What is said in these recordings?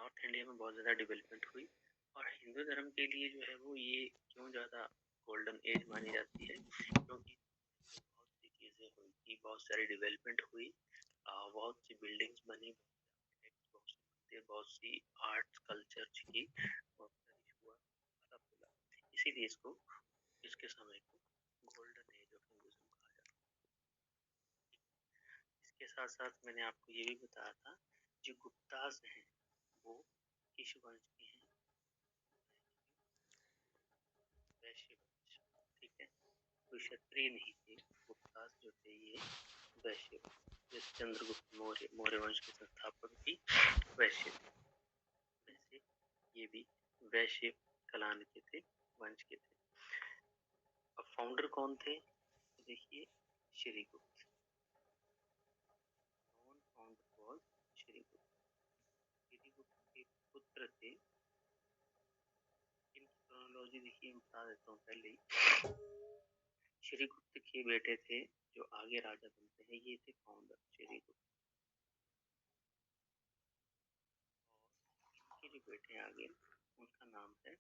North India में बहुत ज़्यादा डेवलपमेंट हुई और हिंदू धर्म के लिए जो है वो ये क्यों ज़्यादा गोल्डन एज मानी जाती है, क्योंकि बहुत सी चीज़ें हुई थी, बहुत सारी डेवलपमेंट हुई, बहुत सी बिल्डिंग्स बनी, बहुत से मंदिर, बहुत सी आर्ट कल्चर की बहुत सारी हुआ, अलहमदुलिल्लाह। इसीलिए इसके समय को गोल्डन एज ऑफ हिंदुइज्म कहा जाता है। इसके साथ साथ मैंने आपको ये भी बताया था, जो गुप्ताज हैं वो किस वंश के हैं? वैश्य वंश। ठीक है, कोई क्षत्रिय नहीं थे। गुप्ताज जो थे ये वैश्य वंश, जैसे चंद्रगुप्त मौर्य, मौर्य वंश के संस्थापक भी वैश्य थे, वैसे ये भी वैश्य कलान के थे, वंश के थे। अब फाउंडर कौन थे? तो देखिए Srigupta, known founder was Srigupta. Srigupta के पुत्र थे, इनकी क्रोनोलॉजी देखिए मैं बता देता हूँ पहले ही। श्रीगुप्त के बेटे थे जो आगे राजा बनते हैं, ये थे फाउंडर श्रीगुप्त, और इनके जो बेटे आगे उनका नाम है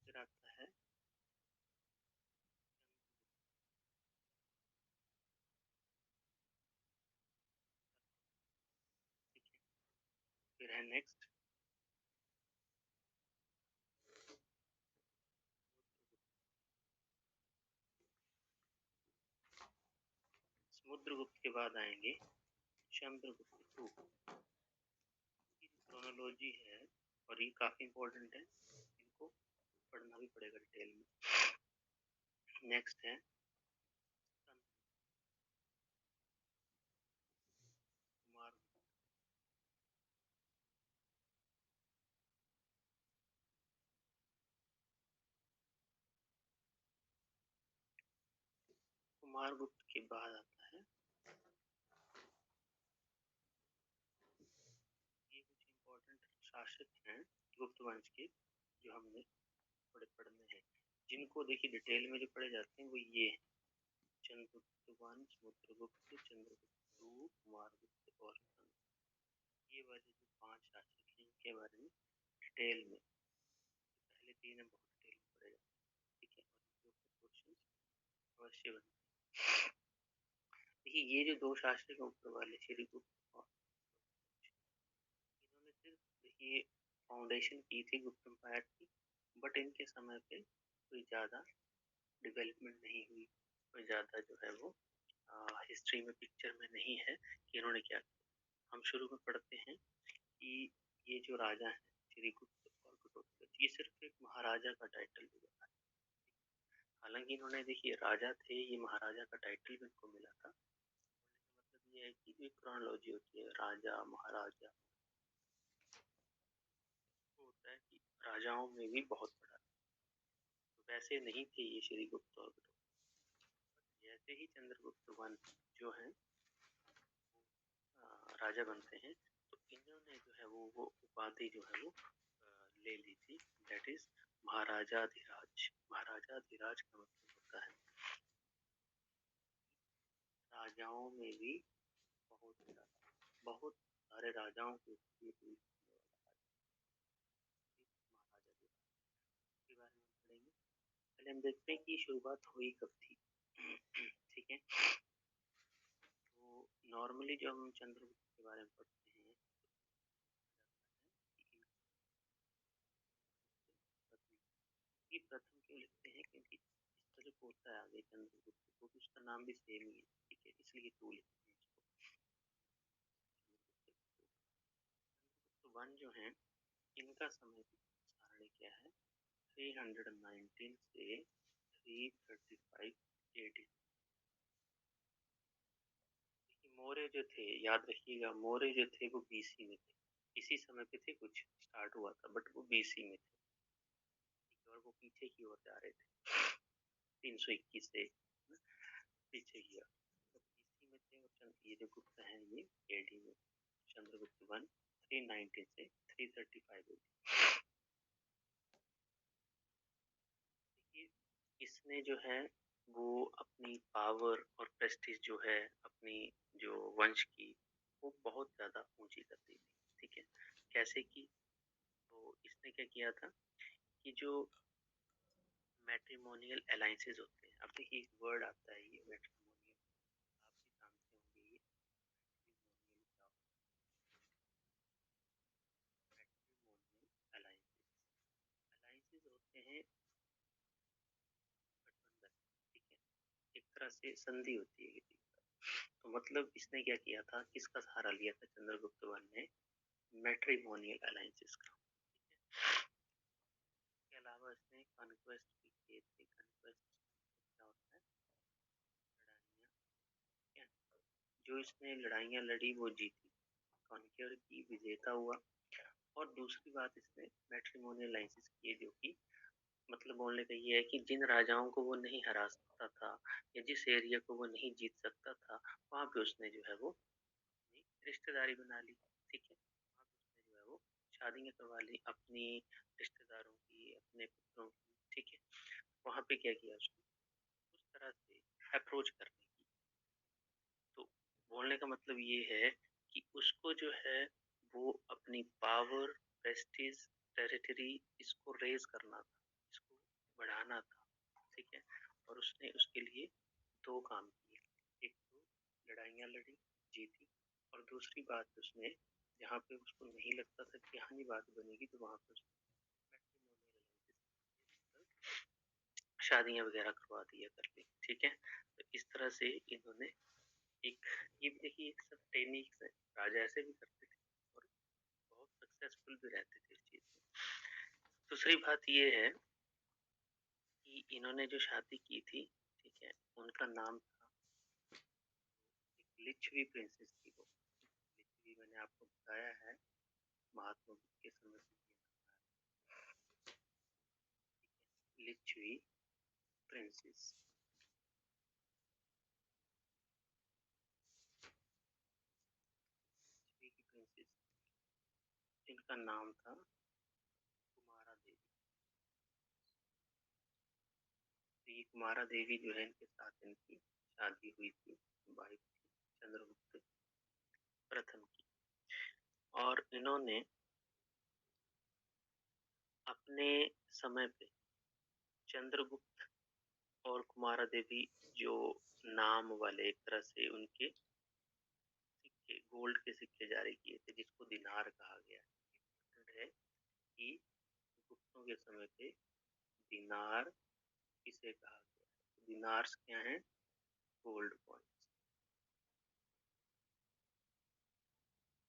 फिर आता है ठीक है, फिर है नेक्स्ट समुद्रगुप्त के बाद आएंगे चंद्रगुप्त टू। क्रोनोलॉजी है और ये काफी इंपॉर्टेंट है, इनको पढ़ना भी पड़ेगा डिटेल में। नेक्स्ट है कुमार, कुमारगुप्त के बाद आता है ये कुछ इंपॉर्टेंट शासक हैं गुप्त वंश के जो हमने थोड़े पढ़ने हैं, जिनको देखिए डिटेल में जो पढ़े जाते हैं वो ये है, चंद्रगुप्त वन, समुद्रगुप्त, चंद्रगुप्त टू, कुमारगुप्त और ये वाले जो 5 शासक हैं इनके बारे में डिटेल में, पहले 3 में बहुत डिटेल में पढ़े जाते हैं। ठीक है, और इनके ऊपर क्वेश्चन अवश्य बनते हैं। देखिए ये जो 2 शासक हैं ऊपर वाले श्रीगुप्त और इन्होंने सिर्फ देखिए फाउंडेशन की थी गुप्त एम्पायर की, बट इनके समय पे कोई ज़्यादा डेवलपमेंट नहीं हुई, कोई ज़्यादा जो है वो हिस्ट्री में पिक्चर में नहीं है कि इन्होंने क्या किया। हम शुरू में पढ़ते हैं कि ये जो राजा है श्रीगुप्त और घटोत्कच, ये सिर्फ एक महाराजा का टाइटल दिया, हालांकि इन्होंने देखिए राजा थे, ये महाराजा का टाइटल भी इनको मिला था। मतलब ये है कि जो क्रोनोलॉजी होती है राजा महाराजा, तो होता है कि राजाओं में भी बहुत बड़ा, तो वैसे नहीं थे ये श्रीगुप्त और घटोत्कच। जैसे ही चंद्रगुप्त वन जो है राजा बनते हैं, तो इन्होंने जो है वो उपाधि जो है वो ले ली थी, दैट इज महाराजाधिराज। महाराजाधिराज का मतलब होता है राजाओं में भी बहुत सारे राजाओं के के बारे में पढ़ेंगे। पहले हम देखते हैं कि शुरुआत हुई कब थी। ठीक है, तो नॉर्मली जब हम चंद्रगुप्त के बारे में पढ़ते हैं ये प्रथम क्यों लिखते हैं, क्योंकि इसका जो पोता है आगे चंद्रगुप्त को उसका नाम भी सेम ही है, ठीक है, इसलिए टू लिखते हैं इसको। तो वन जो है इनका समय सारणी क्या है, 319 से 335 AD। मौर्य जो थे याद रखिएगा, मौर्य जो थे वो BC में थे, इसी समय पे थे, कुछ स्टार्ट हुआ था बट वो BC में थे, और वो पीछे की ओर जा रहे थे 321 से पीछे की ओर, तो BC में थे। और ये जो गुप्त है ये AD में, चंद्रगुप्त वन 319 से 335 AD। देखिए इसने जो है वो अपनी पावर और प्रेस्टीज जो है अपनी जो वंश की वो बहुत ज़्यादा ऊंची कर दी थी। ठीक है, कैसे की? तो इसने क्या किया था कि जो मैट्रिमोनियल अलायंसेस होते हैं, अब देखिए एक वर्ड आता है ये मैट्रिमोनियल, आप भी जानते होंगे ये मैट्रिमोनियल क्या होता है। मैट्रिमोनियल अलायंसेस, अलायंसेस होते हैं गठबंधन। ठीक है, एक तरह से संधि होती है किसी का। तो मतलब इसने क्या किया था, किसका सहारा लिया था चंद्रगुप्त वन ने? मैट्रिमोनियल अलायंसेस का। इसके अलावा इसने कॉन्क्वेस्ट भी किए थे। कॉन्क्वेस्ट क्या होता है? लड़ाइयाँ। क्या, जो इसने लड़ाइयाँ लड़ी वो जीती, कॉन्क्योर की, विजेता हुआ। और दूसरी बात, इसने मैट्रिमोनियल अलायंसेस किए जो कि मतलब बोलने का ये है कि जिन राजाओं को वो नहीं हरा सकता था या जिस एरिया को वो नहीं जीत सकता था, वहां पे उसने जो है वो अपनी रिश्तेदारी बना ली। ठीक है, वहां पे उसने जो है वो शादियां करवा ली अपनी रिश्तेदारों की, अपने पुत्रों की। ठीक है, वहां पे क्या किया उसने, उस तरह से अप्रोच करने की। तो बोलने का मतलब ये है कि उसको जो है वो अपनी पावर, प्रेस्टीज, टेरिटरी, इसको रेज करना था, इसको बढ़ाना था। ठीक है, और उसने उसके लिए दो काम किए। एक तो लड़ाइयाँ लड़ी, जीती, और दूसरी बात उसने जहाँ पे उसको नहीं लगता था कि हाँ ये बात बनेगी, तो वहां पे उसने मैट्रिमोनियल शादियां वगैरह करवा दिया करके। ठीक है, तो इस तरह से इन्होंने एक, ये भी देखिए एक सब टेक्निक्स है, राजा ऐसे भी करते थे और बहुत सक्सेसफुल भी रहते थे इस चीज में। दूसरी बात ये है कि इन्होंने जो शादी की थी, ठीक है, उनका नाम था, एक लिच्छवी प्रिंसेस थी वो। लिच्छवी मैंने आपको बताया है महात्मा बुद्ध के समय से लिच्छवी प्रिंसेस। लिच्छवी की प्रिंसेस, इनका नाम था कुमारा देवी। तो ये कुमारा देवी जो है इनके साथ इनकी शादी हुई थी, वाइफ थी चंद्रगुप्त प्रथम की। और इन्होंने अपने समय पे चंद्रगुप्त और कुमारा देवी जो नाम वाले एक तरह से उनके सिक्के, गोल्ड के सिक्के जारी किए थे, जिसको दिनार कहा गया है कि गुप्तों के समय पे दिनार किसे कहा गया है? दिनार्स क्या है? Gold coin.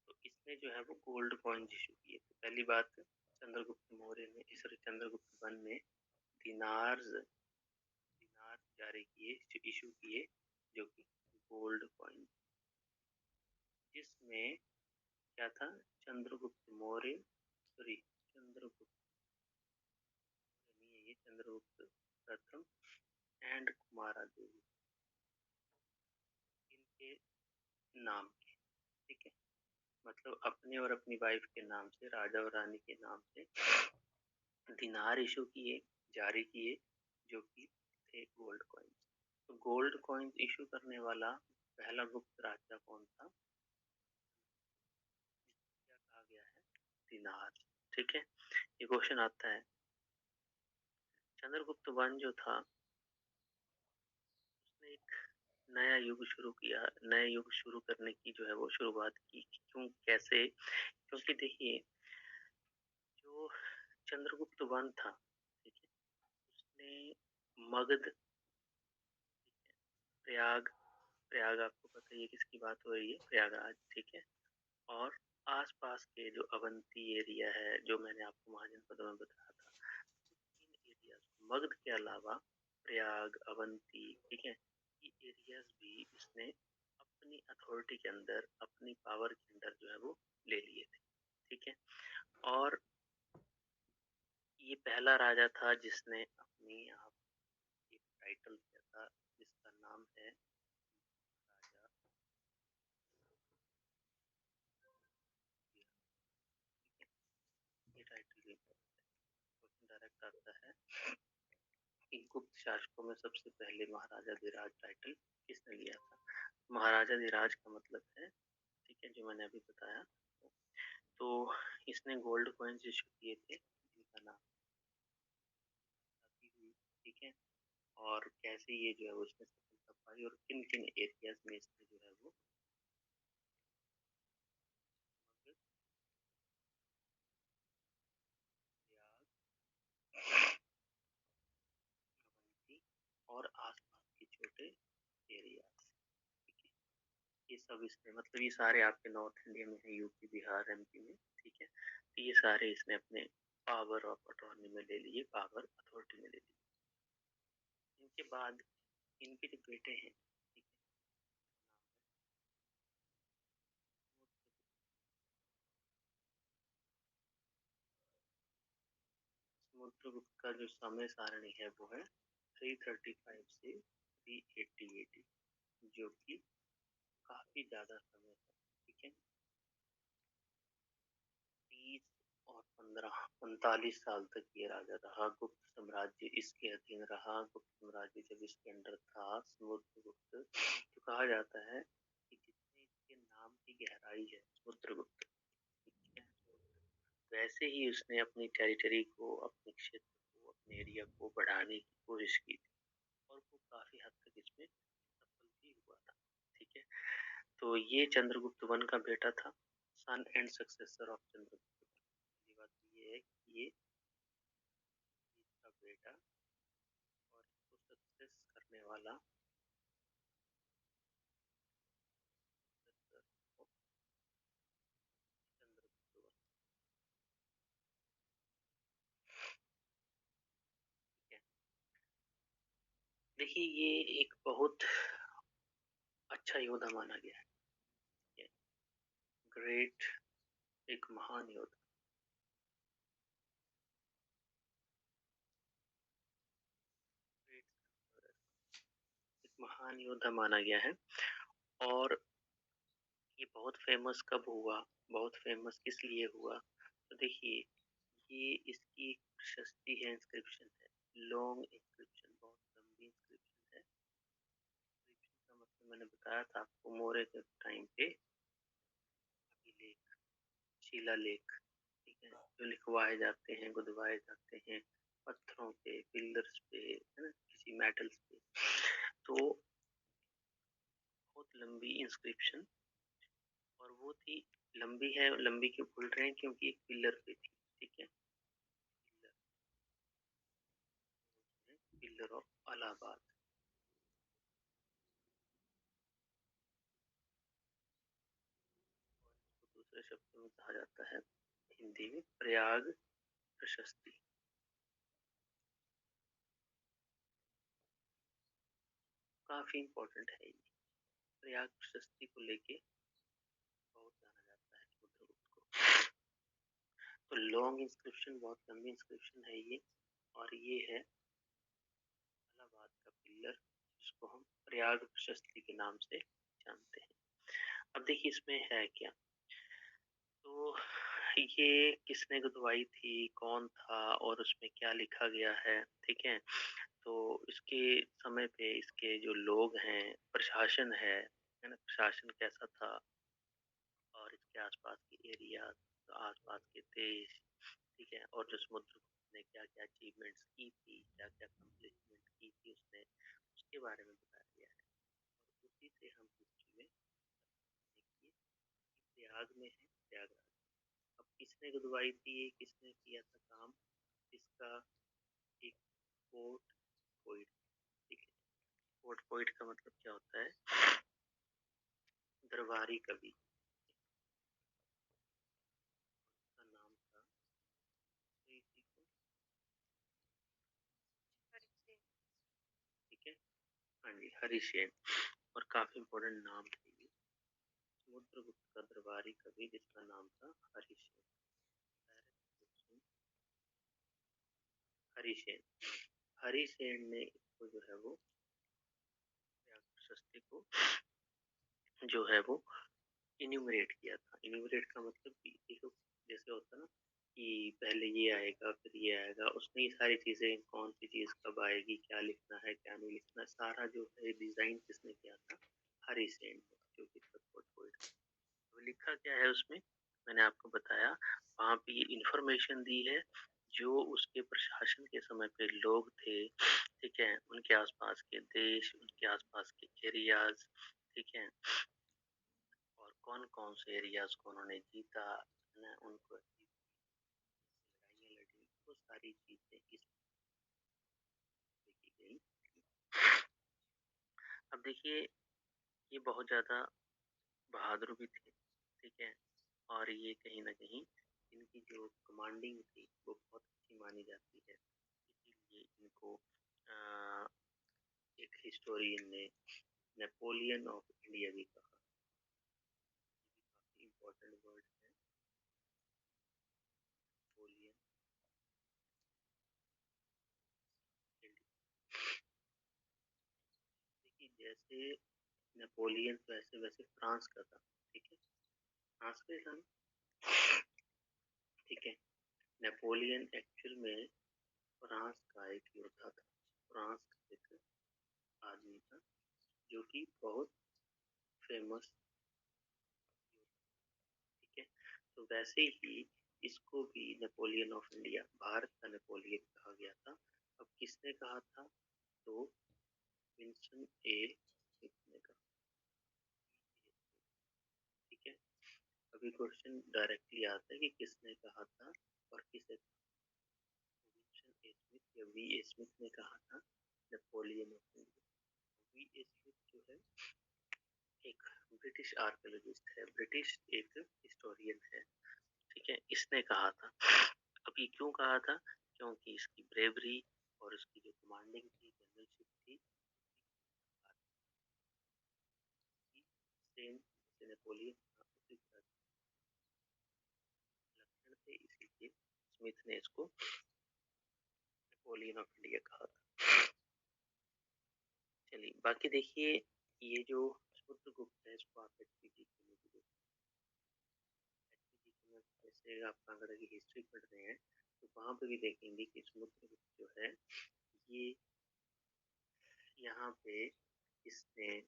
तो इसने जो है वो गोल्ड कॉइन इशू किए थे। पहली बात, चंद्रगुप्त मौर्य ने, सॉरी चंद्रगुप्त वन ने दिनार्स, दिनार जारी किए, जो इशू किए, जो कि गोल्ड कॉइन, जिसमें क्या था, चंद्रगुप्त मौर्य, सॉरी चंद्रगुप्त नहीं है ये, चंद्रगुप्त प्रथम एंड कुमारा देवी, इनके नाम के। ठीक है, मतलब अपने और अपनी वाइफ के नाम से, राजा और रानी के नाम से दिनार इशू किए, जारी किए, जो कि थे गोल्ड कॉइन। तो गोल्ड कॉइन इशू करने वाला पहला गुप्त राजा कौन था? क्या कहा गया है? दिनार। ठीक है, ये क्वेश्चन आता है। चंद्रगुप्त वन जो था, उसने एक नया युग शुरू किया, नया युग शुरू करने की जो है वो शुरुआत की। क्यों, कैसे? क्योंकि देखिए जो चंद्रगुप्त वन था, ठीक है, उसने मगध, प्रयाग, प्रयाग आपको पता ही है किसकी बात हो रही है, प्रयागराज। ठीक है, और आसपास के जो अवंती एरिया है, जो मैंने आपको महाजनपद में बताया था, इन एरिया, मगध के अलावा प्रयाग, अवंती, ठीक है, ये एरियाज भी इसने अपनी अथॉरिटी के अंदर, अपनी पावर के अंदर जो है वो ले लिए थे। ठीक है, और ये पहला राजा था जिसने अपनी आप एक टाइटल दिया था, जिसका नाम है राजा दिया। ठीक है, ये टाइटल भी क्वेश्चन डायरेक्ट आता है कि गुप्त शासकों में सबसे पहले महाराजा धीराज टाइटल किसने लिया था? महाराजा धीराज का मतलब है, ठीक है, जो मैंने अभी बताया। तो इसने गोल्ड कॉइन्स इशू किए थे जिनका नाम हुई, ठीक है। और कैसे ये जो है वो इसने सफलता पाई और किन किन एरियाज में इसने जो है वो अवंती और आसपास के छोटे एरियाज, ठीक है, ये सब इसने, मतलब ये सारे आपके नॉर्थ इंडिया में है, यूपी बिहार एमपी में, ठीक है। तो ये सारे इसने अपने पावर ऑफ अटॉर्नी में ले लिए, पावर अथॉरिटी में ले लिए। इनके बाद इनके जो बेटे हैं, ठीक है, समुद्रगुप्त का जो समय सारणी है वो है 335 से 380 एडी, जो कि काफी ज्यादा समय है, ठीक है। 30 और 15 39 साल तक ये राजा रहा, गुप्त साम्राज्य इसके अधीन रहा। गुप्त साम्राज्य जब इसके अंडर था, समुद्रगुप्त, तो कहा जाता है कि जितनी इसके नाम की गहराई है समुद्रगुप्त, ठीक है, वैसे ही उसने अपनी टेरिटरी को, अपने क्षेत्र को, अपने एरिया को बढ़ाने की कोशिश की थी, और वो काफी हद तक इसमें सफल भी हुआ था, ठीक है। तो ये चंद्रगुप्त वन का बेटा था, सन एंड सक्सेसर ऑफ चंद्रगुप्त। पहली बात तो ये है कि ये इसका बेटा और इसको सक्सेस करने वाला successor of चंद्रगुप्त वन, ठीक है। देखिए ये एक बहुत अच्छा योद्धा माना गया है, ठीक है, ग्रेट, एक महान योद्धा, एक महान योद्धा माना गया है। और ये बहुत फेमस कब हुआ, बहुत फेमस किस लिए हुआ? तो देखिए, ये इसकी एक प्रशस्ति है, इंस्क्रिप्शन है, लॉन्ग इंस्क्रिप्शन, बहुत लंबी इंस्क्रिप्शन है। इंस्क्रिप्शन का मतलब मैंने बताया था आपको, मौर्य के टाइम पे अभिलेख, शिलालेख, ठीक है, जो लिखवाए जाते हैं, गुदवाए जाते हैं पत्थरों पे, पिलर्स पे, है ना, किसी मेटल्स पे। तो बहुत लंबी इंस्क्रिप्शन, और वो थी, लंबी है, लंबी क्यों बोल रहे हैं, क्योंकि एक पिलर पे थी, ठीक है, पिलर ऑफ इलाहाबाद, और दूसरे शब्दों में कहा जाता है हिंदी में प्रयाग प्रशस्ति। काफी इंपॉर्टेंट है ये, प्रयाग प्रशस्ति को लेके बहुत जाना जाता है समुद्रगुप्त को। तो लॉन्ग इंस्क्रिप्शन, बहुत लंबी इंस्क्रिप्शन है ये, और ये है इलाहाबाद का पिलर, जिसको हम प्रयाग प्रशस्ति के नाम से जानते हैं। अब देखिए इसमें है क्या, तो ये किसने गुदवाई थी, कौन था, और उसमें क्या लिखा गया है, ठीक है। तो इसके समय पे इसके जो लोग हैं, प्रशासन है ना, प्रशासन कैसा था, और इसके आसपास के एरिया, आसपास के देश, ठीक है, और जो समुद्रगुप्त ने क्या क्या अचीवमेंट्स की थी, क्या क्या अकम्प्लिशमेंट की थी उसने, उसके बारे में बताया गया है। और उसी से हम हिस्ट्री में देखिए प्रयाग में है, प्रयागराज। अब किसने गुदवाई थी, ये किसने किया था काम, इसका एक फोर्ट कोइट, ठीक है। फोर्ट कोइट का मतलब क्या होता है, दरबारी कवि, का नाम था, तो इसी को, ठीक है, हाँ जी, हरिशेन। और काफी इम्पोर्टेंट नाम है ये, समुद्रगुप्त का दरबारी कवि जिसका नाम था हरिशेन, हरिशेन। हरिशेन ने इसको जो है वो प्रशस्ति को जो है वो इन्यूमरेट किया था। इन्यूमरेट का मतलब कि देखो, जैसे होता है ना कि पहले ये आएगा, फिर ये आएगा, उसमें ये सारी चीज़ें कौन-सी चीज़ कब आएगी, क्या लिखना है, क्या नहीं लिखना, सारा जो है डिज़ाइन किसने किया था? हरी सेन ने, जो कि सपोर्ट गोल्ड। तो लिखा क्या है उसमें? मैंने आपको बताया, वहाँ पे ये इन्फॉर्मेशन दी है, जो उसके प्रशासन के समय पे लोग थे, ठीक है? उनके आस-पास के देश, उनके आस-पास के एरियाज़, ठीक है? और कौन-कौन से एरियाज़ को उन्होंने जीता, है ना? उनको लड़ाइयाँ लड़ी, वो सारी चीज़ें इस पे की गई। अब देखिए, ये बहुत ज़्यादा बहादुर भी थे, ठीक है? और ये कहीं न कहीं इनकी जो कमांडिंग थी, वो बहुत अच्छी मानी जाती है। इसीलिए इनको अ, एक हिस्टोरियन ने नेपोलियन ऑफ इंडिया भी कहा। काफ़ी इम्पोर्टेंट वर्ड है, नेपोलियन इंडिया। देखिए, जैसे नेपोलियन वैसे-वैसे फ्रांस का था, ठीक है? फ्रांस का ही था ना? ठीक है? नेपोलियन एक्चुअल में फ्रांस का एक योद्धा था। फ्रांस का एक आदमी था, जो कि बहुत फेमस, ठीक है? तो वैसे ही इसको भी नेपोलियन ऑफ इंडिया, भारत का नेपोलियन कहा गया था। अब किसने कहा था? तो विंस्टन ए स्मिथ ने कहा, ठीक है? अभी क्वेश्चन डायरेक्टली आता है कि किसने कहा था और किसे। विंस्टन ए स्मिथ या वी ए स्मिथ ने कहा था Napoleon of India. V A Smith जो है एक ब्रिटिश आर्कियोलॉजिस्ट है, ब्रिटिश एक हिस्टोरियन है, ठीक है? इसने कहा था। अब ये क्यों कहा था? क्योंकि इसकी ब्रेवरी और इसकी जो कमांडिंग थी, जनरलशिप थी, सेम जैसे नेपोलियन था, उसी तरह के लक्षण थे, इसीलिए स्मिथ ने इसको नेपोलियन ऑफ इंडिया कहा था। चलिए, बाकी देखिए, ये जो समुद्रगुप्त है, इसको आप एचपीजी के में भी देख, एचपीजी में जैसे आप कांगड़ा की हिस्ट्री पढ़ रहे हैं, तो वहाँ पे भी देखेंगे कि समुद्रगुप्त जो है, ये यहाँ पे इसने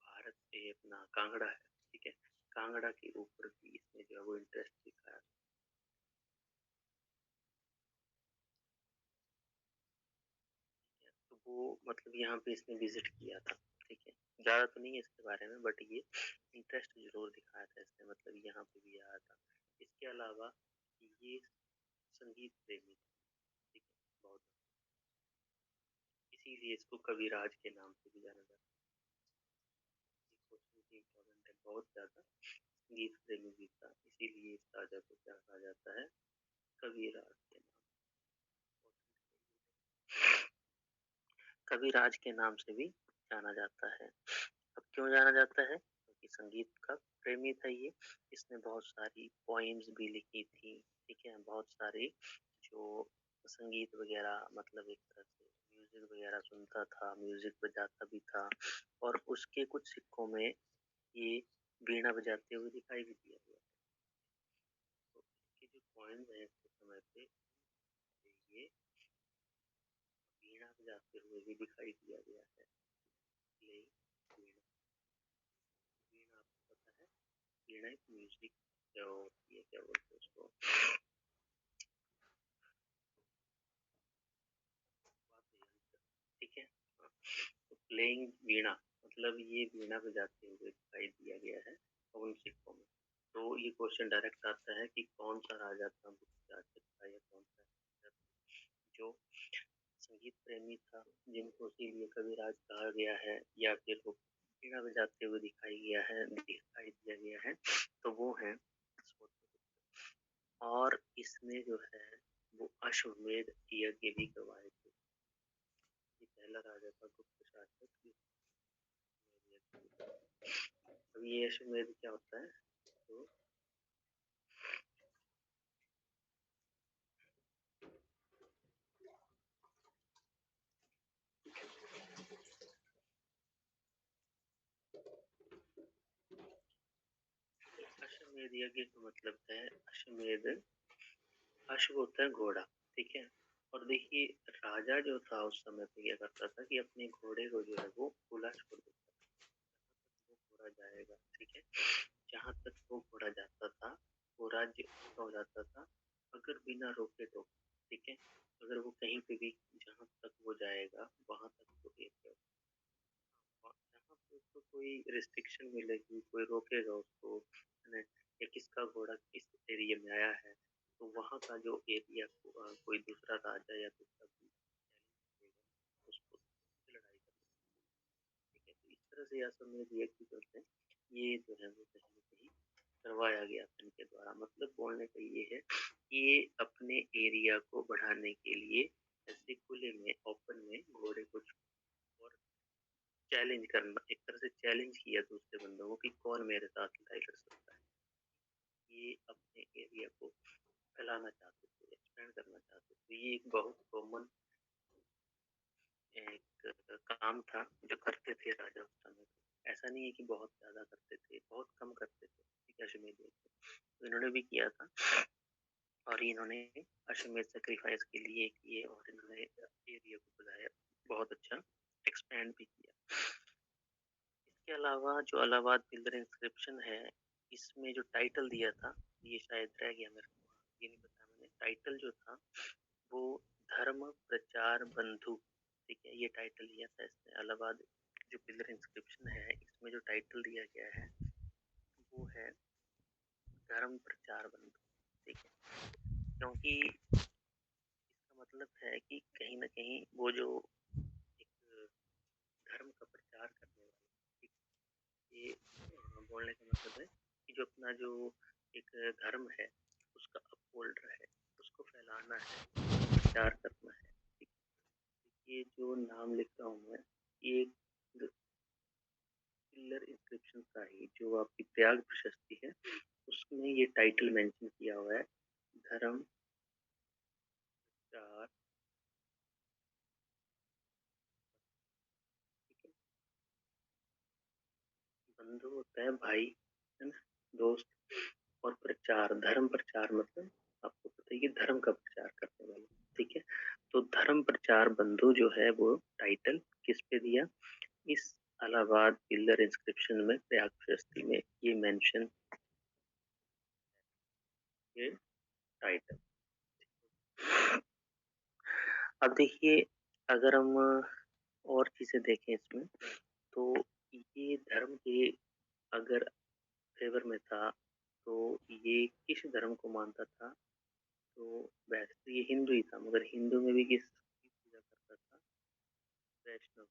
भारत पे अपना कांगड़ा है, ठीक है? कांगड़ा के ऊपर भी इसने जो है वो इंटरेस्ट दिखाया, ठीक है? तो वो मतलब यहाँ पे इसने विजिट किया था, ठीक है? ज्यादा तो नहीं है इसके बारे में, बट ये इंटरेस्ट जरूर दिखाया था इसने, मतलब यहाँ पे भी आया था। इसके अलावा ये संगीत प्रेमी था, ठीक है? बहुत, इसीलिए इसको कविराज के नाम से भी जाना जाता है। क्वेश्चन भी इम्पोर्टेंट है बहुत ज्यादा। संगीत प्रेमी भी था, इसीलिए इस राजा को क्या कहा जाता है? कविराज के नाम। कविराज के नाम से भी जाना जाता है। अब क्यों जाना जाता है? क्योंकि संगीत का प्रेमी था ये। इसने बहुत सारी पोइम्स भी लिखी थी, ठीक है? बहुत सारे जो संगीत वगैरह, मतलब एक तरह से म्यूजिक वगैरह सुनता था, म्यूजिक बजाता भी था, और उसके कुछ सिक्कों में ये वीणा बजाते हुए दिखाई भी दिया गया। तो इसके जो कॉइन्स हैं उस समय पे, ये वीणा बजाते हुए भी दिखाई दिया गया है। प्लेइंग वीणा। वीणा आपको पता है, वीणा एक म्यूजिक जो होती है, क्या बोलते हैं उसको, वाद्य यंत्र, ठीक है? हाँ, तो प्लेइंग वीणा मतलब ये वीणा बजाते हुए दिखाई दिया गया है उन सिक्कों में। तो ये क्वेश्चन डायरेक्ट आता है कि कौन सा राजा था गुप्त राजा था, या कौन सा राजा था जो संगीत प्रेमी था, जिनको इसीलिए कविराज कहा गया है, या फिर वो वीणा बजाते हुए दिखाई दिया गया है, तो वो है समुद्रगुप्त। और इसने जो है वो अश्वमेध यज्ञ भी करवाए थे। ये पहला राजा था गुप्त शासक जिसने अश्वमेध यज्ञ भी करवाया। अब ये अश्वमेध क्या होता है? तो अश्वमेध यज्ञ का मतलब है अश्वमेध। अश्व होता है घोड़ा, ठीक है। और देखिए राजा जो था उस समय पे क्या करता था कि अपने घोड़े को जो है वो खुला छोड़ देता था, वो घोड़ा जाएगा, ठीक है। जहाँ तक वो घोड़ा जाता था वो राज्य उसका हो जाता था, अगर बिना रोके टोके, ठीक है। अगर वो कहीं पे भी जहाँ तक वो जाएगा वहां तक वो एरिया, और जहाँ पे उसको कोई रिस्ट्रिक्शन मिलेगी, कोई रोकेगा उसको, है ना, या किसका घोड़ा किस एरिया में आया है, तो वहाँ का जो एरिया कोई दूसरा राजा या दूसरा कोई challenge करेगा, उसको उससे लड़ाई करनी, ठीक है। तो इस तरह से अश्वमेध यज्ञ जो है ये जो है वो कहीं न कहीं करवाया गया था इनके द्वारा। मतलब बोलने का ये है कि ये अपने एरिया को बढ़ाने के लिए ऐसे खुले में, ओपन में घोड़े को और चैलेंज करना, एक तरह से चैलेंज किया दूसरे बंदों को कि कौन मेरे साथ लड़ाई कर सकता है। ये अपने एरिया को फैलाना चाहते थे, एक्सपेंड करना चाहते थे। ये एक बहुत कॉमन एक काम था जो करते थे राजा उस समय पे। ऐसा नहीं है कि बहुत ज़्यादा करते थे, बहुत कम करते थे, ठीक है, अश्वमेध यज्ञ। तो इन्होंने भी किया था और इन्होंने अश्वमेध सैक्रिफाइस के लिए किए और इन्होंने एरिया को बढ़ाया, बहुत अच्छा एक्सपेंड भी किया। इसके अलावा जो इलाहाबाद पिलर इंस्क्रिप्शन है, इसमें जो टाइटल दिया था, ये शायद रह गया मेरे को, ये नहीं पता मैंने। टाइटल जो था वो धर्म प्रचार बंधु, ठीक है, ये टाइटल दिया था इसमें। इलाहाबाद जो पिलर इंस्क्रिप्शन है इसमें जो टाइटल दिया गया है वो है धर्म प्रचार बंधु, ठीक है। क्योंकि इसका मतलब है कि कहीं ना कहीं वो जो एक धर्म का प्रचार करने वाले, ठीक, ये बोलने का मतलब है कि जो अपना जो एक धर्म है उसका अपहोल्डर है, उसको फैलाना है, प्रचार करना है, ठीक। ये जो नाम लिख रहा हूँ मैं, ये पिलर इंस्क्रिप्शन का ही जो आपकी त्याग प्रशस्ति है उसमें ये टाइटल मेंशन किया हुआ है, धर्म प्रचार, ठीक है। बंधु होता है भाई, है ना, दोस्त। और प्रचार, धर्म प्रचार मतलब आपको पता है कि धर्म का प्रचार करने वाले, ठीक है। तो धर्म प्रचार बंधु जो है वो टाइटल किस पे दिया, इस इलाहाबाद पिलर इंस्क्रिप्शन में, प्रयाग प्रशस्ति में ये मेंशन, ये टाइटल। अब देखिए अगर हम और चीजें देखें इसमें, तो ये धर्म के अगर फेवर में था तो ये किस धर्म को मानता था, तो वैसे तो ये हिंदू ही था, मगर हिंदू में भी किसकी पूजा करता था, वैष्णव,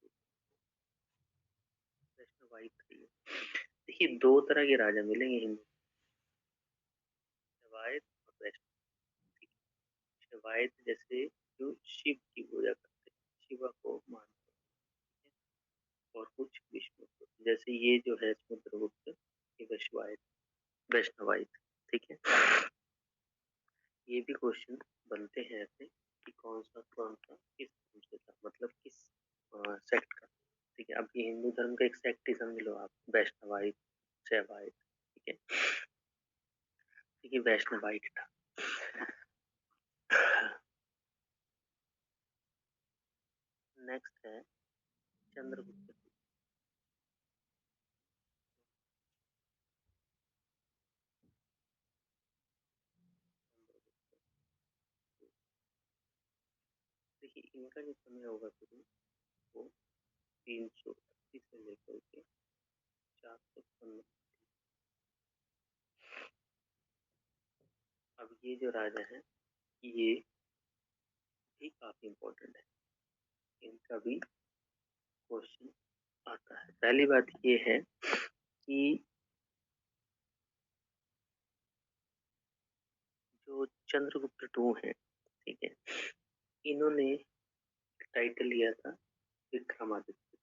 वैष्णवाइट थी। देखिए दो तरह के राजा मिलेंगे हिंदू, शैवायत और वैष्णव, ठीक है। शैवायत जैसे जो शिव की पूजा करते हैं, शिवा को मानते हैं, और कुछ विष्णु को, जैसे ये जो है समुद्रगुप्त, ये वैश्वायत, वैष्णवाइट, ठीक है। ये भी क्वेश्चन बनते हैं ऐसे कि कौन सा किस धर्म से था, मतलब किस सेक्ट का, ठीक है। अब ये हिंदू धर्म का एक सेक्ट ही समझ लो आप, वैष्णवाइट, शैवाइट, ठीक है। ठीक है, वैष्णवाइट था। नेक्स्ट है चंद्रगुप्त। देखिए इनका जो समय होगा शुरू, वो 380 से लेकर के 415। अब ये जो राजा है ये भी काफी इम्पोर्टेंट है, इनका भी क्वेश्चन आता है। पहली बात ये है कि जो चंद्रगुप्त टू है, ठीक है, इन्होंने टाइटल लिया था विक्रमादित्य।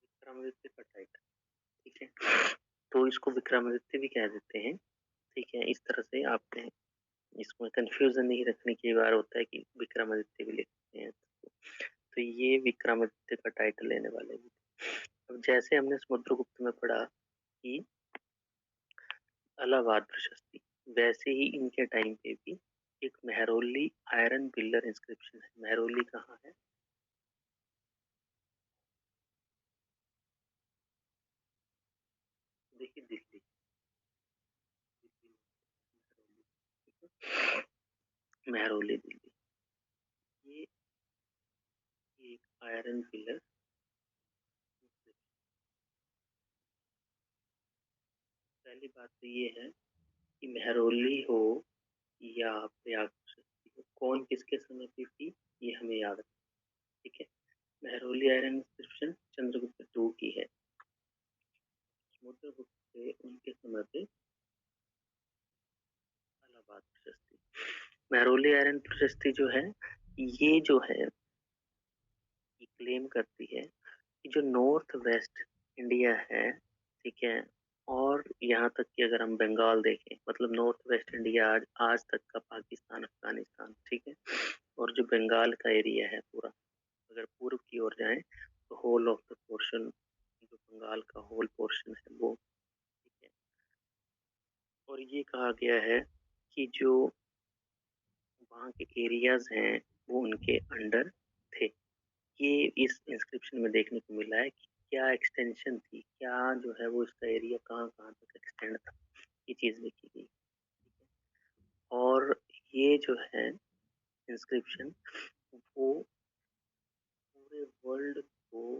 विक्रमादित्य का टाइटल, ठीक है। तो इसको विक्रमादित्य भी कह देते हैं, ठीक है। इस तरह से आपने इसमें कंफ्यूजन नहीं रखने की बार होता है कि विक्रमादित्य भी लिखते हैं। तो ये विक्रमादित्य का टाइटल लेने वाले भी थे। अब जैसे हमने समुद्रगुप्त में पढ़ा कि इलाहाबाद प्रशस्ति, वैसे ही इनके टाइम पे भी एक मेहरौली आयरन पिलर इंस्क्रिप्शन है। मेहरौली कहाँ है? देखिए दिल्ली, मेहरौली दिल्ली। ये एक आयरन पिलर, पहली बात तो ये है कि मेहरौली हो या प्रयाग प्रशस्ति हो, कौन किसके समय पे थी ये हमें याद रखना। ठीक है, Mehrauli iron inscription Chandragupta two की है। समुद्रगुप्त से उनके समय पे इलाहाबाद प्रशस्ति, मेहरौली आयरन प्रशस्ति जो है, ये जो है ये क्लेम करती है कि जो नॉर्थ वेस्ट इंडिया है, ठीक है, और यहाँ तक कि अगर हम बंगाल देखें, मतलब नॉर्थ वेस्ट इंडिया आज तक का पाकिस्तान अफगानिस्तान, ठीक है, और जो बंगाल का एरिया है पूरा, अगर पूर्व की ओर जाएं तो होल ऑफ द पोर्शन, जो बंगाल का होल पोर्शन है वो, ठीक है। और ये कहा गया है कि जो वहाँ के एरियाज हैं वो उनके अंडर थे। ये इस इंस्क्रिप्शन में देखने को मिला है कि क्या एक्सटेंशन थी, क्या जो है वो इसका एरिया कहाँ कहाँ तक एक्सटेंड था, ये चीज लिखी गई। और ये जो है इंस्क्रिप्शन वो पूरे वर्ल्ड को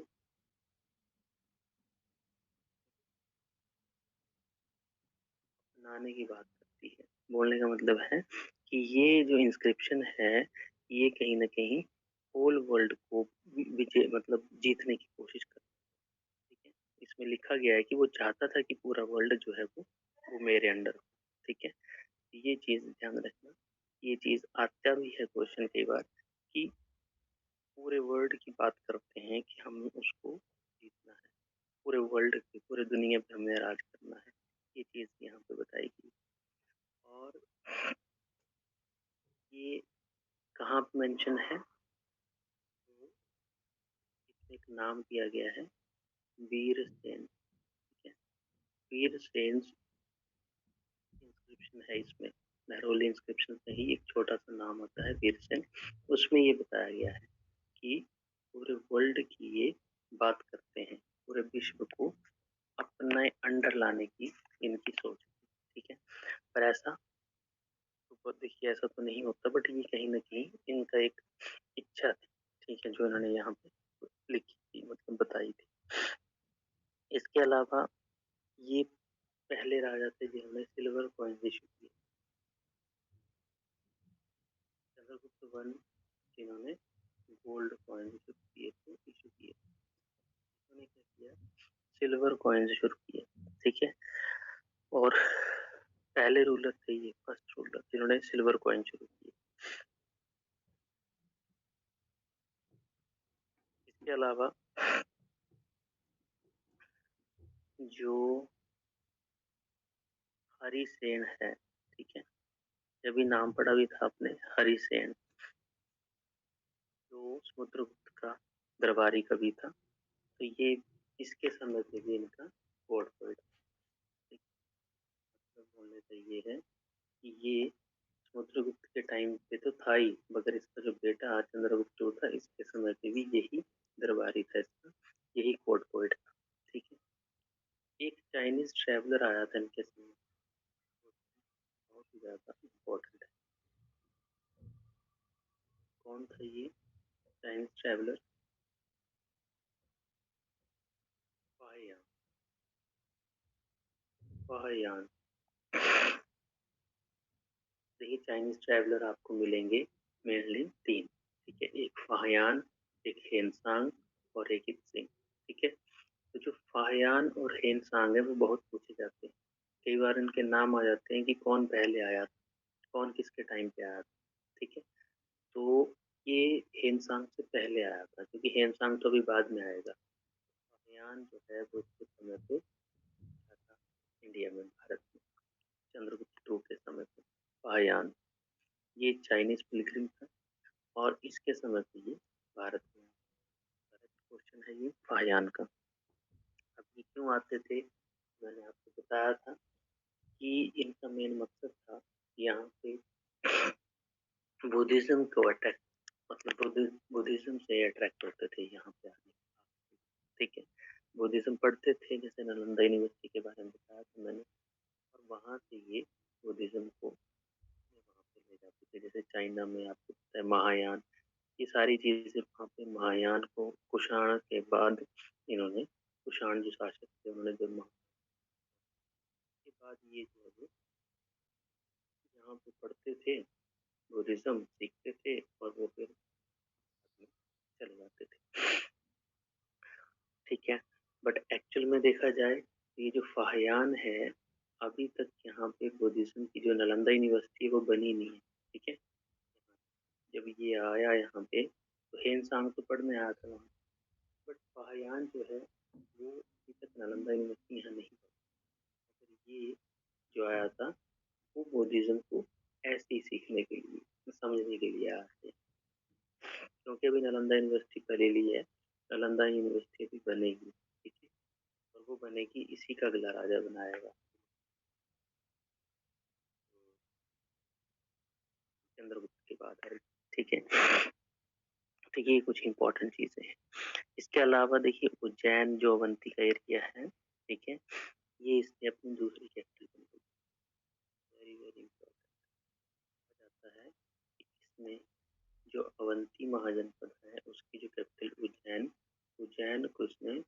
अपनाने की बात करती है। बोलने का मतलब है कि ये जो इंस्क्रिप्शन है ये कहीं ना कहीं होल वर्ल्ड को विजय मतलब जीतने की कोशिश कर, ठीक है। इसमें लिखा गया है कि वो चाहता था कि पूरा वर्ल्ड जो है वो मेरे अंडर हो, ठीक है। ये चीज ध्यान रखना, ये चीज आता भी है क्वेश्चन कई बार कि पूरे वर्ल्ड की बात करते हैं कि हम उसको जीतना है, पूरे वर्ल्ड की, पूरे दुनिया पे हमें राज करना है, ये चीज यहाँ पे बताई गई। और ये कहाँ पे मेंशन है? तो इसमें एक नाम दिया गया है वीरसेन, ठीक है। वीरसेन इंस्क्रिप्शन है इसमें, मेहरौली इंस्क्रिप्शन में ही एक छोटा सा नाम होता है वीरसेन। उसमें ये बताया गया है कि पूरे वर्ल्ड की ये बात करते हैं, पूरे विश्व को अपने अंडर लाने की इनकी सोच थी, ठीक है। पर ऐसा तो देखिए ऐसा तो नहीं होता, बट ये कहीं ना कहीं इनका एक इच्छा थी, ठीक है, जो इन्होंने यहाँ पे लिखी थी, मतलब बताई थी। इसके अलावा ये पहले राजा थे जिन्होंने सिल्वर कॉइन इशू किए, चंद्रगुप्त वन जिन्होंने गोल्ड कॉइन इशू किए, उन्होंने क्या किया, सिल्वर कॉइन शुरू किए, ठीक है। और पहले रूलर थे ये, फर्स्ट रूलर जिन्होंने सिल्वर कॉइन शुरू किए। इसके अलावा जो हरिसेन है, ठीक है, जब भी नाम पढ़ा भी था आपने, हरिसेन, जो समुद्रगुप्त का दरबारी कवि था, तो ये इसके समय पे भी इनका कोड वर्ड, मतलब बोलने का ये है कि ये समुद्रगुप्त के टाइम पे तो था ही, मगर इसका जो बेटा चंद्रगुप्त जो था इसके समय पे भी यही दरबारी था, इसका यही कोड पोइट था, ठीक है। एक चाइनीज ट्रेवलर आया था इनके समय, बहुत ही ज्यादा इम्पोर्टेंट है। कौन था ये चाइनीज ट्रेवलर? फाहियान, फाहियान। देखिए चाइनीज ट्रैवलर आपको मिलेंगे मेनली तीन, ठीक है, एक फाहियान, एक हेनसांग और एक इत्सिंग, ठीक है। तो जो फाहियान और हेनसांग है वो बहुत पूछे जाते हैं, कई बार इनके नाम आ जाते हैं कि कौन पहले आया था, कौन किसके टाइम पे आया था, ठीक है। तो ये हेनसांग से पहले आया था, क्योंकि हेनसांग तो अभी बाद में आएगा। फाहियान जो है वो उसके समय पे आया था इंडिया में, भारत में, चंद्रगुप्त टू के समय पे। फाहियान ये चाइनीज पिलग्रिम था और इसके समय पे ये भारत में, क्वेश्चन है ये फाहियान का। अब ये क्यों आते थे, मैंने आपको बताया था कि इनका मेन मकसद था यहाँ पे बुद्धिज्म को अटैक, मतलब बुद्धिज्म से अट्रैक्ट होते थे यहाँ पे आने। ठीक है, बुद्धिज्म पढ़ते थे, जैसे नालंदा यूनिवर्सिटी के बारे में बताया था मैंने, और वहाँ से ये बुद्धिज्म को वहाँ पे ले जाते थे। जैसे चाइना में आपको पता है महायान, ये सारी चीजें वहाँ पे महायान को कुषाण के बाद इन्होंने, कुषाण जो शासक थे उन्होंने जब के बाद ये जो है वो यहाँ पे पढ़ते थे, बुद्धिज्म सीखते थे और वो फिर चले जाते थे। ठीक है, बट एक्चुअल में देखा जाए तो ये जो फाहियान है, अभी तक यहाँ पे बुद्धिज्म की जो नालंदा यूनिवर्सिटी है वो बनी नहीं है। ठीक है, जब ये आया यहाँ पे तो हेनसांग तो पढ़ने आया था वहाँ, बट फाहियान जो है वो अभी तक नालंदा यूनिवर्सिटी यहाँ नहीं बनी। तो ये जो आया था वो बुद्धिज्म को ऐसे ही सीखने के लिए, समझने के लिए आया है, क्योंकि अभी नालंदा यूनिवर्सिटी पहले ली है, नालंदा यूनिवर्सिटी भी बनेगी। ठीक है, और वो बनेगी, इसी का अगला राजा बनाएगा चंद्रगुप्त के बाद। ठीक है, तो ये कुछ इंपॉर्टेंट चीजें हैं। इसके अलावा देखिए उज्जैन जो अवंती का एरिया है, ठीक है, ये इसने अपनी दूसरी कैपिटल बनी। वेरी वेरी इंपॉर्टेंट हो जाता है कि इसमें जो अवंती महाजनपद है उसकी जो कैपिटल उज्जैन, उज्जैन को उसने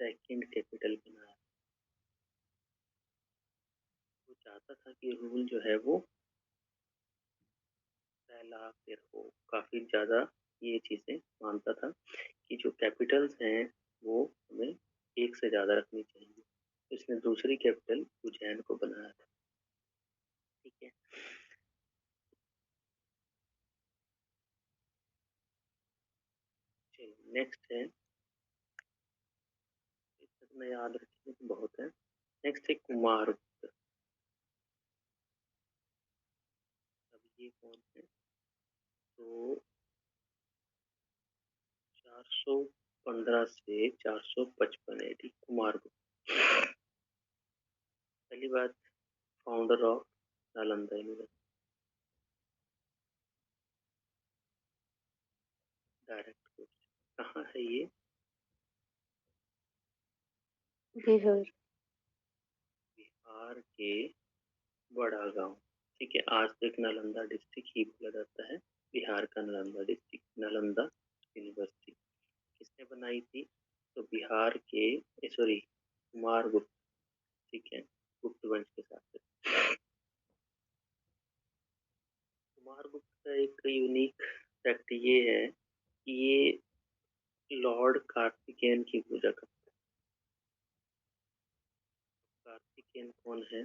सेकंड कैपिटल बनाया। वो चाहता था कि रूल जो है वो फैला फिर हो, काफी ज्यादा ये चीजें मानता था कि जो कैपिटल्स हैं वो हमें एक से ज्यादा रखनी चाहिए, इसने दूसरी कैपिटल उज्जैन को बनाया था। ठीक है, चलिए नेक्स्ट है, में याद रखने की बहुत है। नेक्स्ट है कुमारगुप्त। अब ये कौन है, तो 415 से 455 एडी कुमारगुप्त। पहली बात, founder of Nalanda university. Direct question, कहाँ है ये, बिहार, बिहार के बड़ा गांव। ठीक है, आज तक नालंदा डिस्ट्रिक्ट ही बोला जाता है, बिहार का नालंदा डिस्ट्रिक्ट। नालंदा यूनिवर्सिटी किसने बनाई थी, तो बिहार के, सॉरी, कुमारगुप्त। ठीक है, गुप्त वंश के साथ। कुमारगुप्त का एक यूनिक फैक्ट ये है कि ये लॉर्ड कार्तिकेयन की पूजा करते हैं। कार्तिकेयन कौन है,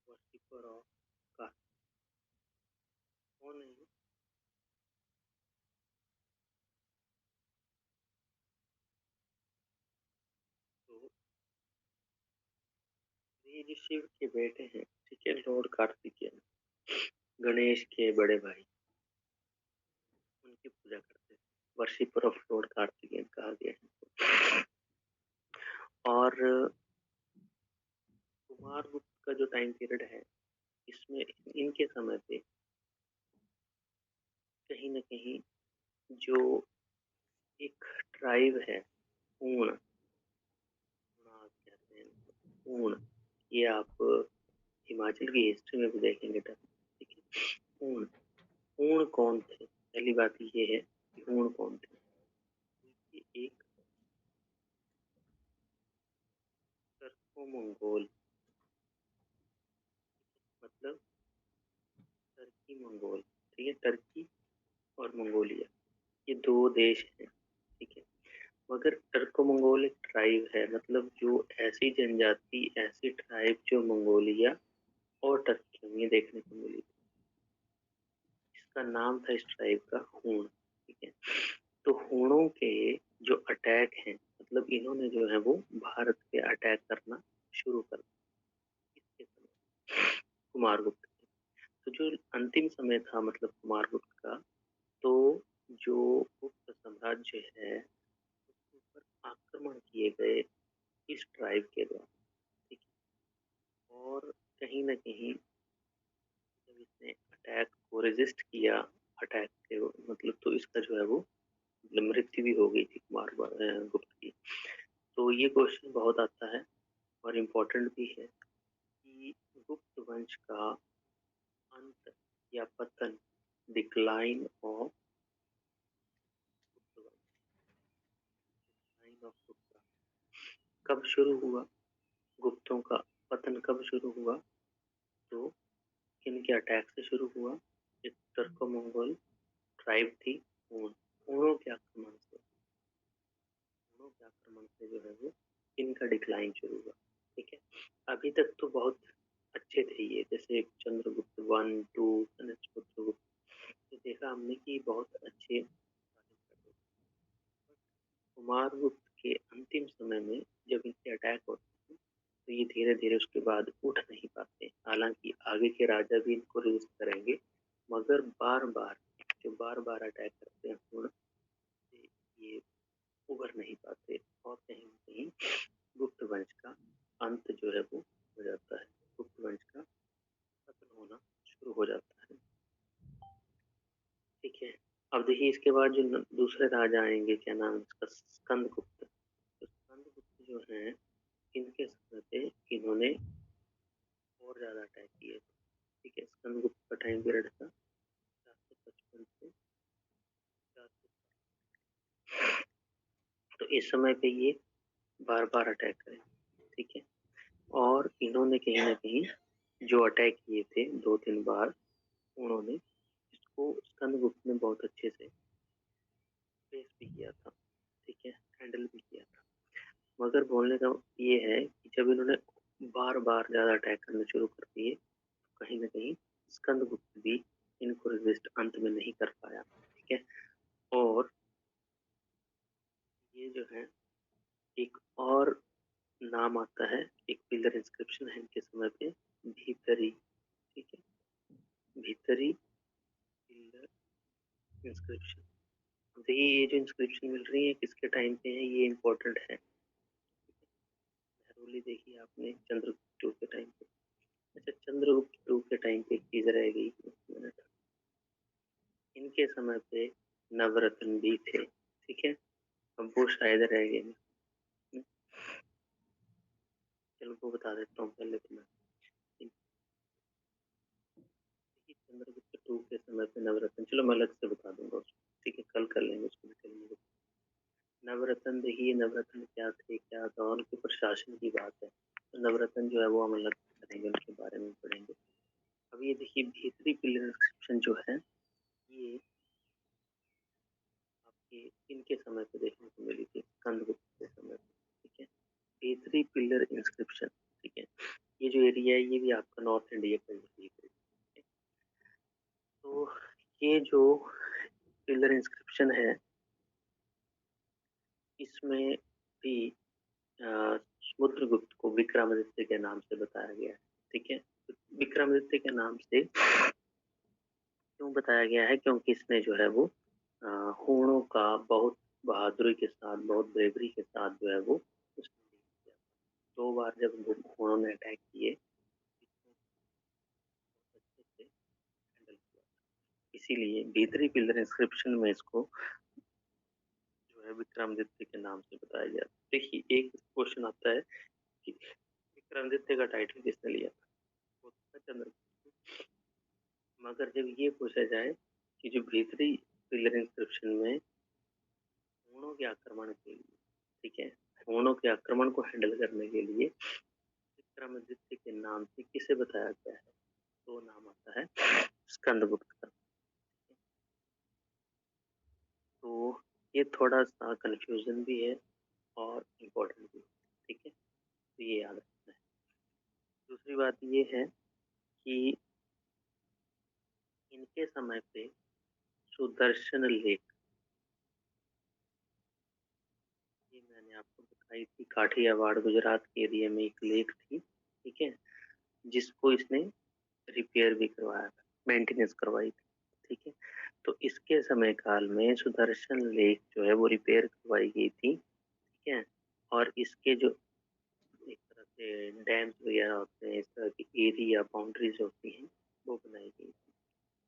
वर्शिपर ऑफ कार्तिक, कौन है, तो ये जो शिव के बेटे हैं, ठीक है, लॉर्ड कार्तिकेयन, गणेश के बड़े भाई, उनकी पूजा करते हैं, वर्शिपर ऑफ लॉर्ड कार्तिकेयन कहा गया है। और कुमारगुप्त का जो टाइम पीरियड है, इसमें इनके समय पे कहीं ना कहीं जो एक ट्राइब है, ऊण, कहते हैं ऊण, ये आप हिमाचल की हिस्ट्री में भी देखेंगे तब। ठीक है, ऊण, ऊण कौन थे, पहली बात ये है कि ऊण कौन थे। ये एक टर्को मंगोल, मतलब टर्की मंगोल। ठीक है, टर्की और मंगोलिया ये दो देश हैं। ठीक है, मगर टर्को मंगोल एक ट्राइब है, मतलब जो ऐसी जनजाति, ऐसी ट्राइब जो मंगोलिया और टर्की में देखने को मिली, इसका नाम था इस ट्राइब का हूण। ठीक है, तो हूणों के जो अटैक हैं, मतलब इन्होंने जो है वो भारत पे अटैक करना शुरू कर दिया। कुमारगुप्त की। तो जो अंतिम समय था मतलब कुमारगुप्त का, तो जो गुप्त साम्राज्य है उसके ऊपर आक्रमण किए गए इस ट्राइब के द्वारा, ठीक है। और कहीं न कहीं जब इसने अटैक को रेजिस्ट किया, अटैक के मतलब तो इसका जो है वो मतलब मृत्यु भी हो गई थी गुप्त की। तो ये क्वेश्चन बहुत आता है और इम्पोर्टेंट भी है कि गुप्त वंश का अंत या पतन, डिक्लाइन ऑफ गुप्त वंश, डिक्लाइन ऑफ गुप्ता कब शुरू हुआ? गुप्तों का पतन कब शुरू हुआ? तो किनके अटैक से शुरू हुआ? एक टर्को मंगोल ट्राइब थी ऊन, ऊनों के आक्रमण से, ऊनों के आक्रमण से जो है वो इनका डिक्लाइन शुरू हुआ, ठीक है। अभी तक तो बहुत अच्छे थे ये, जैसे चंद्रगुप्त 1, 2, कनिष्कगुप्त, तो देखा हमने कि बहुत अच्छे कुमारगुप्त के अंतिम समय में जब इनके अटैक होते हैं तो ये धीरे धीरे उसके बाद उठ नहीं पाते। हालांकि आगे के राजा भी इनको रेजिस्ट करेंगे, मगर बार बार जो बार बार अटैक करते हैं से ये उभर नहीं पाते और कहीं न कहीं गुप्त वंश का अंत जो है वो हो जाता है, गुप्त वंश का पतन होना शुरू हो जाता है, ठीक है। अब देखिए इसके बाद जो दूसरे राजा आएंगे, क्या नाम है इसका, स्कंदगुप्त। तो स्कंदगुप्त जो है इनके समय पे इन्होंने और ज्यादा अटैक किए, ठीक है। स्कंदगुप्त का टाइम पीरियड था 455 से 400, तो इस समय पे ये बार बार अटैक करें, ठीक है। और इन्होंने कहीं ना कहीं जो अटैक किए थे 2-3 बार, उन्होंने इसको स्कंदगुप्त ने बहुत अच्छे से फेस भी किया था, ठीक है, हैंडल भी किया था। मगर बोलने का ये है कि जब इन्होंने बार बार ज्यादा अटैक करना शुरू कर दिए तो कहीं ना कहीं स्कंदगुप्त भी इनको रेजिस्ट अंत में नहीं कर पाया, ठीक है। और ये जो है एक और नाम आता है, एक पिलर इंस्क्रिप्शन है इनके समय पे, भीतरी, ठीक है, भीतरी पिलर इंस्क्रिप्शन। देखिए ये जो इंस्क्रिप्शन मिल रही है किसके टाइम पे है, ये इम्पोर्टेंट है। मेहरौली देखिए आपने चंद्रगुप्त टू के टाइम पे। अच्छा, चंद्रगुप्त टू के टाइम पे एक चीज रह गई, एक मिनट, इनके समय पे नवरत्न भी थे, ठीक है। अब वो शायद रह गए, चलो वो बता देता हूँ पहले तो मैं। चंद्रगुप्त टू के समय पे नवरत्न, चलो मैं अलग से बता दूंगा उसको, ठीक है, कल कर लेंगे उसको डिटेल। नवरत्न देखिए नवरत्न क्या थे क्या था, उनके प्रशासन की बात है, तो नवरत्न जो है वो हम अलग से करेंगे, उनके बारे में पढ़ेंगे। अब ये देखिए भीतरी पिलर इंस्क्रिप्शन जो है ये आपके इनके समय पे देखने को मिली थी, स्कंदगुप्त के समय पे, ठीक है। भीतरी पिलर इंस्क्रिप्शन, ठीक है, ये जो एरिया है ये भी आपका नॉर्थ इंडिया का एरिया है। तो ये जो पिलर इंस्क्रिप्शन है इसमें भी समुद्रगुप्त को विक्रमादित्य के नाम से बताया गया है, ठीक है। तो विक्रमादित्य के नाम से क्यों बताया गया है, क्योंकि इसने जो है वो हूणों का बहुत बहादुरी के साथ, बहुत ब्रेवरी के साथ जो है वो उसने किया। 2 बार जब हूणों ने अटैक किए, अच्छे से हैंडल किया, इसीलिए भीतरी पिलर इंस्क्रिप्शन में इसको जो है विक्रमादित्य के नाम से बताया गया। देखिए एक क्वेश्चन आता है कि विक्रमादित्य का टाइटल किसने लिया था, वो था चंद्रगुप्त। मगर जब ये पूछा जाए कि जो भीतरी पिलर इंस्क्रिप्शन में हूणों के आक्रमण के लिए, ठीक है, हूणों के आक्रमण को हैंडल करने के लिए विक्रमादित्य के नाम से किसे बताया गया है, तो नाम आता है स्कंदगुप्त का। तो ये थोड़ा सा कंफ्यूजन भी है और इम्पोर्टेंट भी है, ठीक है, तो ये याद रखना है। दूसरी बात ये है कि इनके समय पे सुदर्शन लेक, ये मैंने आपको बताई थी, काठियावाड़ गुजरात के एरिया में एक लेक थी, ठीक है, जिसको इसने रिपेयर भी करवाया था, मेंटेनेंस करवाई थी। ठीक है, तो इसके समय काल में सुदर्शन लेक जो है वो रिपेयर करवाई गई थी। ठीक है, और इसके जो एक तरह से डैम्स वगैरह होते हैं, इस तरह की एरिया बाउंड्रीज होती हैं, वो बनाई गई थी।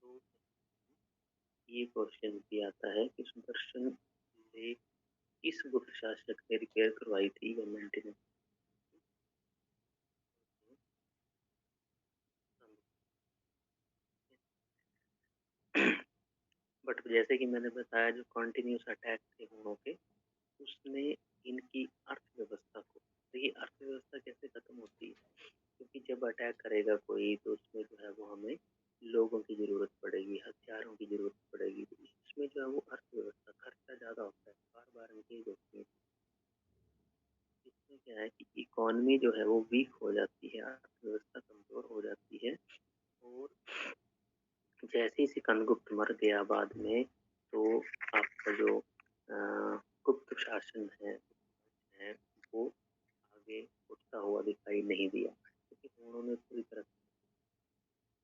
तो ये क्वेश्चन भी आता है कि सुदर्शन लेक किस गुप्त शासक ने रिपेयर करवाई थी या मेंटेनेंस। बट जैसे कि मैंने बताया, जो कॉन्टिन्यूस अटैक थे हुनों के, उसने इनकी अर्थव्यवस्था को, देखिए अर्थव्यवस्था कैसे खत्म होती है, क्योंकि जब अटैक करेगा कोई तो उसमें जो है वो हमें लोगों की जरूरत पड़ेगी, हथियारों की जरूरत पड़ेगी, तो इसमें जो है वो अर्थव्यवस्था खर्चा ज्यादा होता है, बार बार एंगेज होती है। इसमें क्या है कि इकोनॉमी जो है वो वीक हो जाती है, अर्थव्यवस्था कमजोर हो जाती है। और जैसे ही सिकंदगुप्त मर गया बाद में, तो आपका जो गुप्त शासन है वो आगे उठता हुआ दिखाई नहीं दिया, क्योंकि उन्होंने पूरी तरह,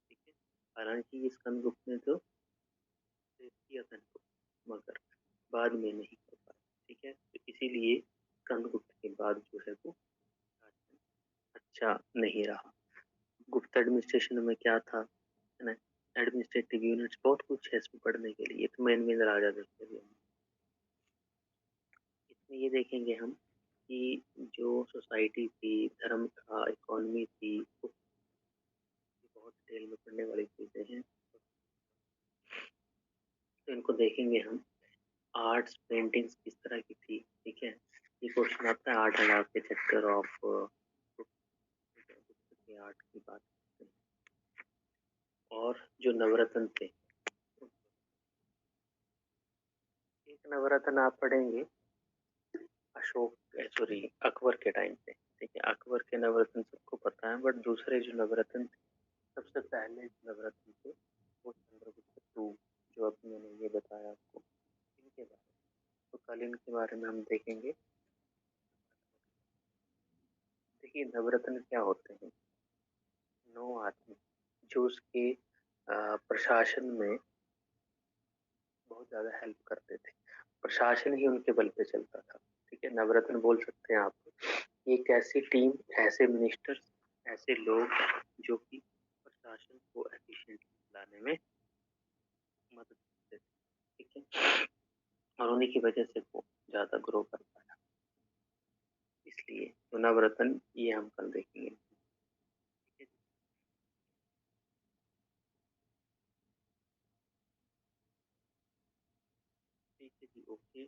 ठीक है, हालांकि ये स्कंदगुप्त ने तो किया था इनको, मगर बाद में नहीं कर पाया। ठीक है, तो इसीलिए स्कंदगुप्त के बाद जो है वो शासन अच्छा नहीं रहा। गुप्त एडमिनिस्ट्रेशन में क्या था, है ना, एडमिनिस्ट्रेटिव यूनिट्स बहुत कुछ है इसमें पढ़ने के लिए, तो मेन मेन राजा देखते हैं। इसमें ये देखेंगे हम कि जो सोसाइटी थी, धर्म था, इकोनॉमी थी, वो बहुत डिटेल में पढ़ने वाली चीजें हैं, तो इनको देखेंगे हम। आर्ट्स पेंटिंग्स किस तरह की थी, ठीक है, ये क्वेश्चन आता है 8,000 के चैप्टर ऑफ आर्ट की बात करते हैं। और जो नवरत्न थे, एक नवरत्न आप पढ़ेंगे अशोक, सॉरी अकबर के टाइम पे। ठीक है, अकबर के नवरत्न सबको पता है, बट दूसरे जो नवरत्न थे, सबसे पहले जो नवरत्न थे वो चंद्रगुप्त टू, जो अभी मैंने ये बताया आपको, इनके बारे में। तो कल इनके बारे में हम देखेंगे। देखिए नवरत्न क्या होते हैं, 9 आदमी जो उसके प्रशासन में बहुत ज्यादा हेल्प करते थे, प्रशासन ही उनके बल पे चलता था। ठीक है, नवरत्न बोल सकते हैं आप। एक ऐसी टीम, ऐसे मिनिस्टर्स, ऐसे लोग जो कि प्रशासन को एफिशिएंटली चलाने में मदद करते थे। ठीक है, और उन्हीं की वजह से वो ज्यादा ग्रो कर पाया, इसलिए तो नवरत्न ये हम कल देखेंगे। ठीक है, ठीक है जी, ओके।